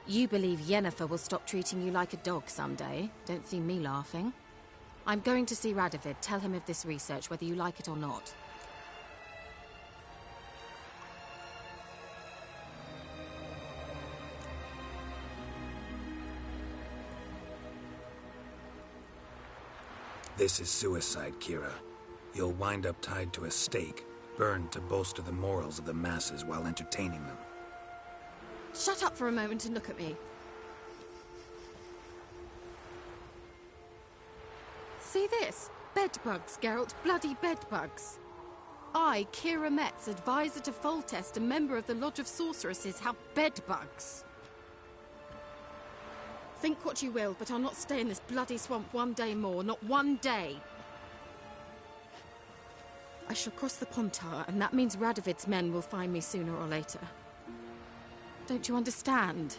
you believe Yennefer will stop treating you like a dog someday. Don't see me laughing. I'm going to see Radovid. Tell him of this research, whether you like it or not. This is suicide, Kira. You'll wind up tied to a stake, burned to bolster the morals of the masses while entertaining them. Shut up for a moment and look at me. See this? Bedbugs, Geralt. Bloody bedbugs. I, Kira Metz, advisor to Foltest, a member of the Lodge of Sorceresses, have bedbugs. Think what you will, but I'll not stay in this bloody swamp one day more. Not one day. I shall cross the Pontar, and that means Radovid's men will find me sooner or later. Don't you understand?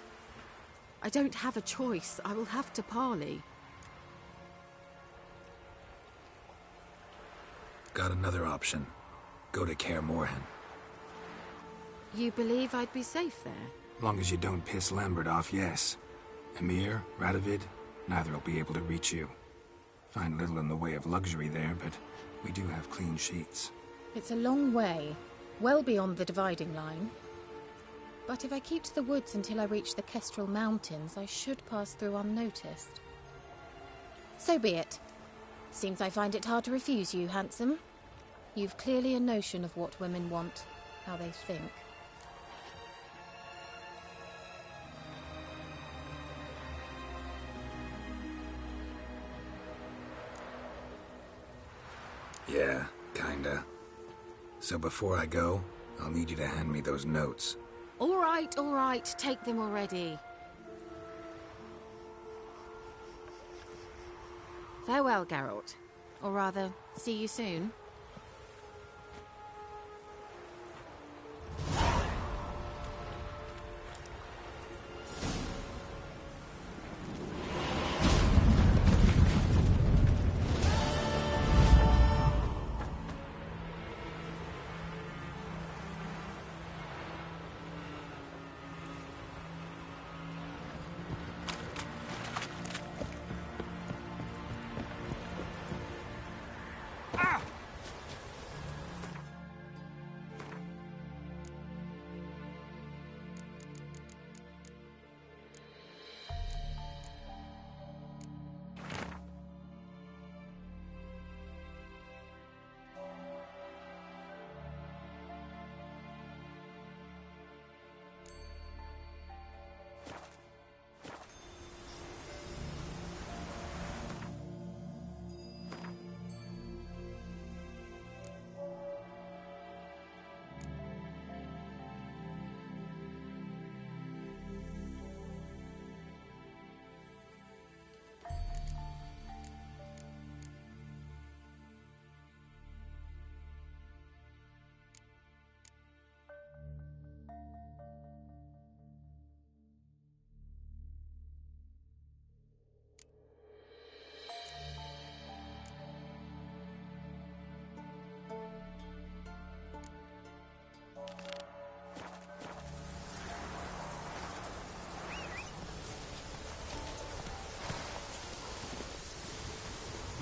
I don't have a choice. I will have to parley. Got another option. Go to Kaer Morhen. You believe I'd be safe there? Long as you don't piss Lambert off, yes. Emir, Radovid, neither will be able to reach you. Find little in the way of luxury there, but we do have clean sheets. It's a long way, well beyond the dividing line. But if I keep to the woods until I reach the Kestrel Mountains, I should pass through unnoticed. So be it. Seems I find it hard to refuse you, handsome. You've clearly a notion of what women want, how they think. Yeah, kinda. So before I go, I'll need you to hand me those notes. All right, take them already. Farewell, Geralt. Or rather, see you soon.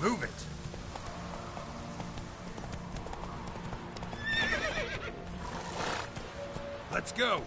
Move it! Let's go!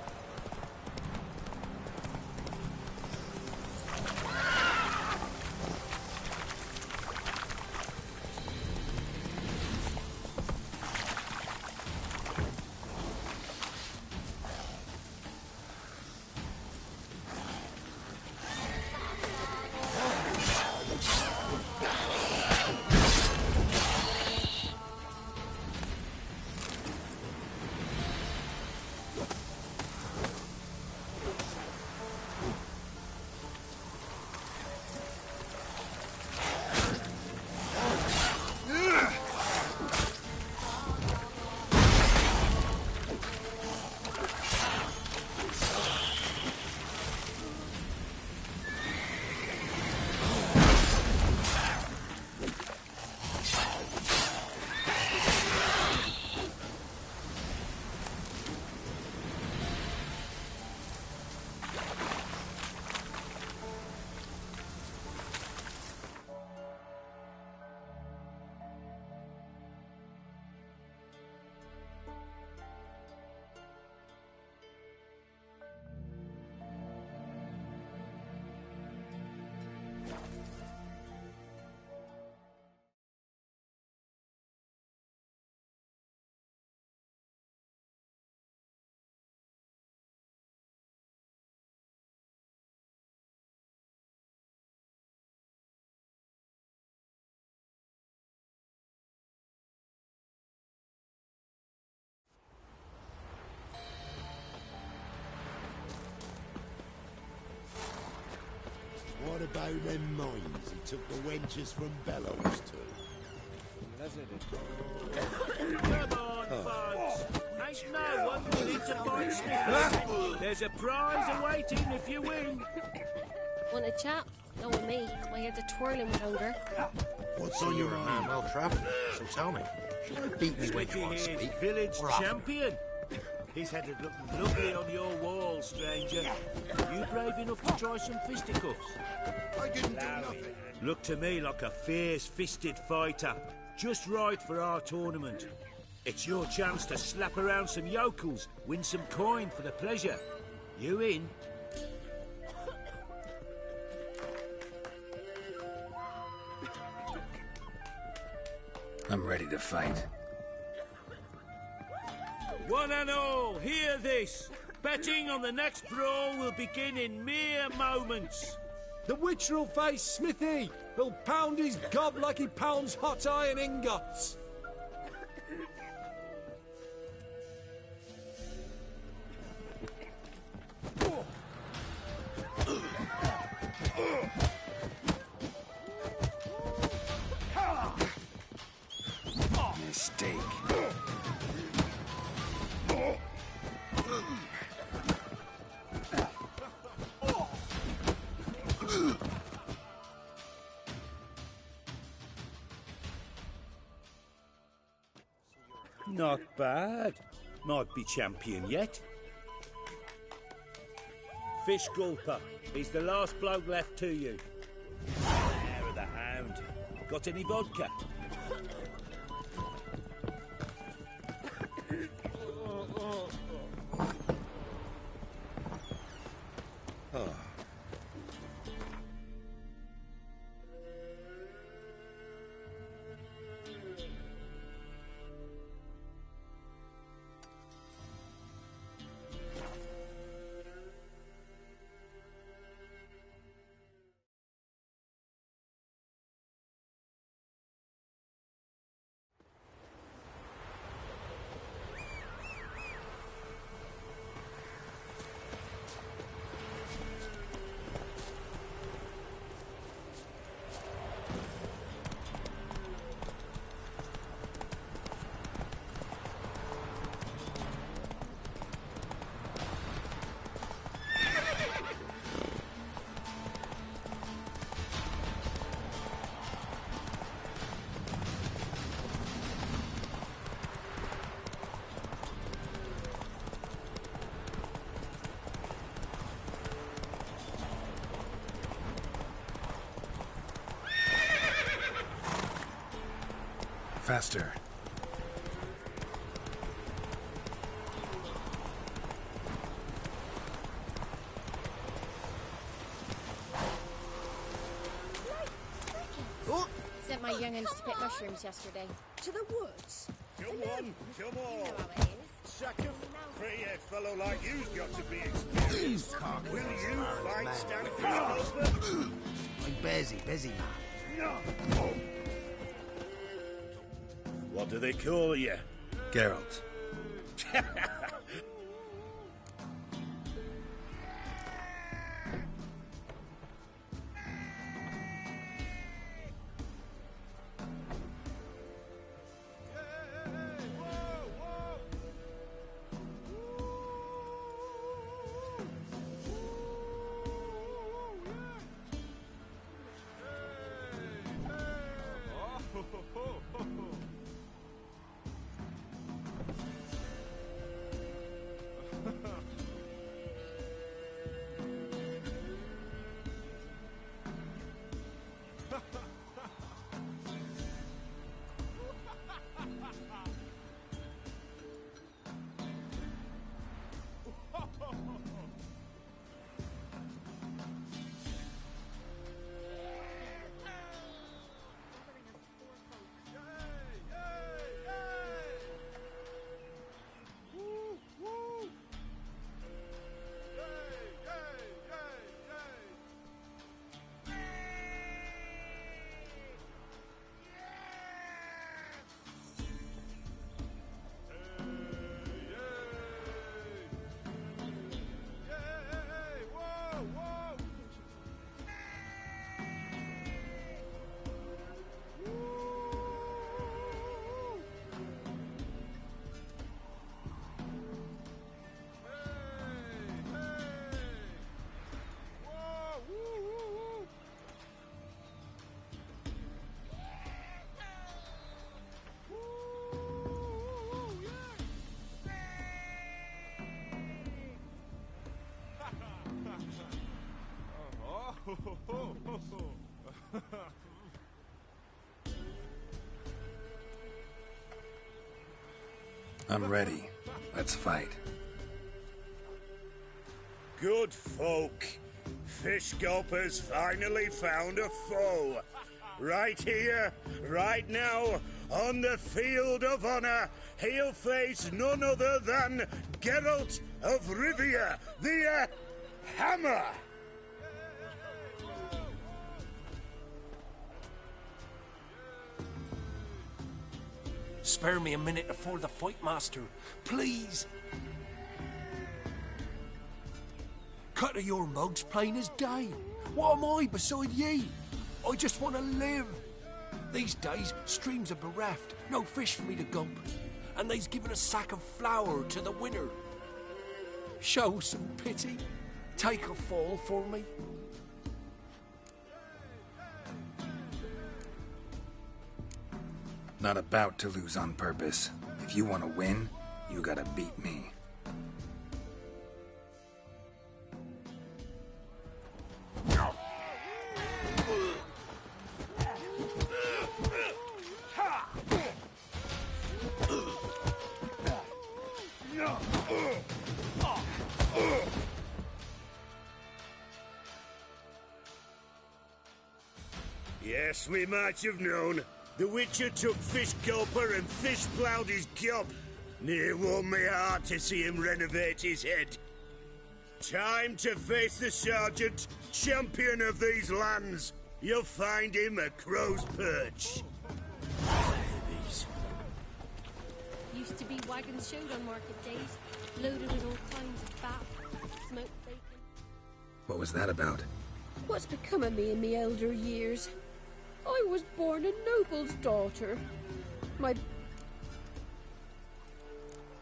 What about them mines he took the wenches from Bellows to? Come on, folks. Ain't no one willing to fight Sniffles. There's a prize awaiting if you win. Want a chat? Not with me. My head's a twirling with hunger. What's on your You're a mind? man well travelled, so tell me. Should I beat you when you want to speak? Village Or after? champion. His head would look lovely on your wall, stranger. You brave enough to try some fisticuffs? I didn't do nothing. Look to me like a fierce-fisted fighter. Just right for our tournament. It's your chance to slap around some yokels, win some coin for the pleasure. You in? I'm ready to fight. One and all, hear this. Betting on the next brawl will begin in mere moments. The Witcher will face Smithy. He'll pound his gob like he pounds hot iron ingots. Mistake. Not bad. Might be champion yet. Fish Gulper. He's the last bloke left to you. Hair of the hound. Got any vodka? Faster. Sent my young'uns to pick mushrooms yesterday. To the woods? Come on, come You on. know how it is. Such a free-head fellow like you's got to be experienced. Will you fight stand I'm busy, man. What do they call you? Geralt. I'm ready. Let's fight. Good folk. Fish Gulper's finally found a foe. Right here, right now, on the field of honor, he'll face none other than Geralt of Rivia, the Hammer. Spare me a minute before the fight, Master. Please. Cut of your mug's plain as day. What am I beside ye? I just want to live. These days, streams are bereft. No fish for me to gulp. And they's given a sack of flour to the winner. Show some pity. Take a fall for me. Not about to lose on purpose. If you want to win, you gotta beat me. Yes, we might have known. The Witcher took Fish Gulper and fish ploughed his gob. Near warmed me heart to see him renovate his head. Time to face the Sergeant, champion of these lands. You'll find him at Crow's Perch. Used to be wagons showed on market days, loaded with all kinds of fat, smoked bacon. What was that about? What's become of me in me elder years? I was born a noble's daughter.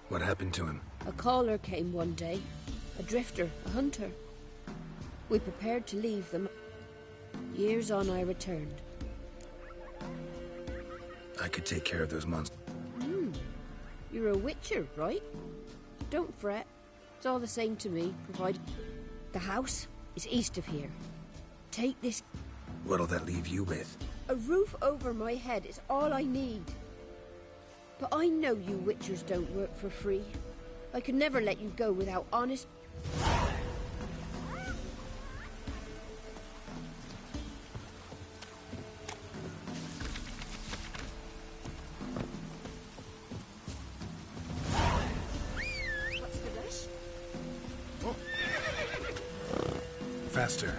What happened to him? A caller came one day. A drifter, a hunter. We prepared to leave them. Years on I returned. I could take care of those monsters. You're a witcher, right? Don't fret. It's all the same to me, provided... The house is east of here. Take this... What'll that leave you with? A roof over my head is all I need. But I know you Witchers don't work for free. I could never let you go without honest... What's the rush? Faster.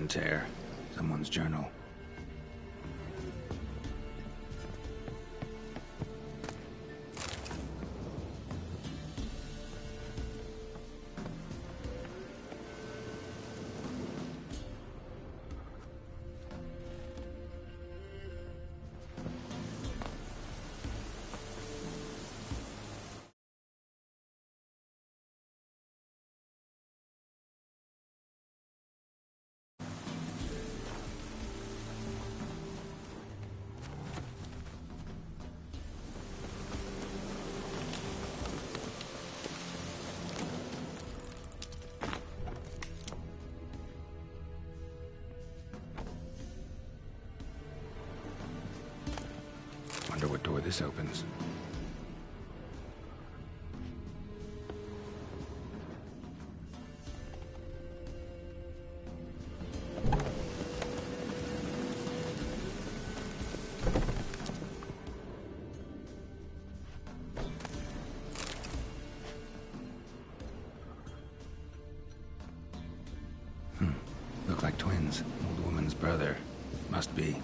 tear. Someone's journal. Wonder what door this opens. Look like twins. Old woman's brother. Must be.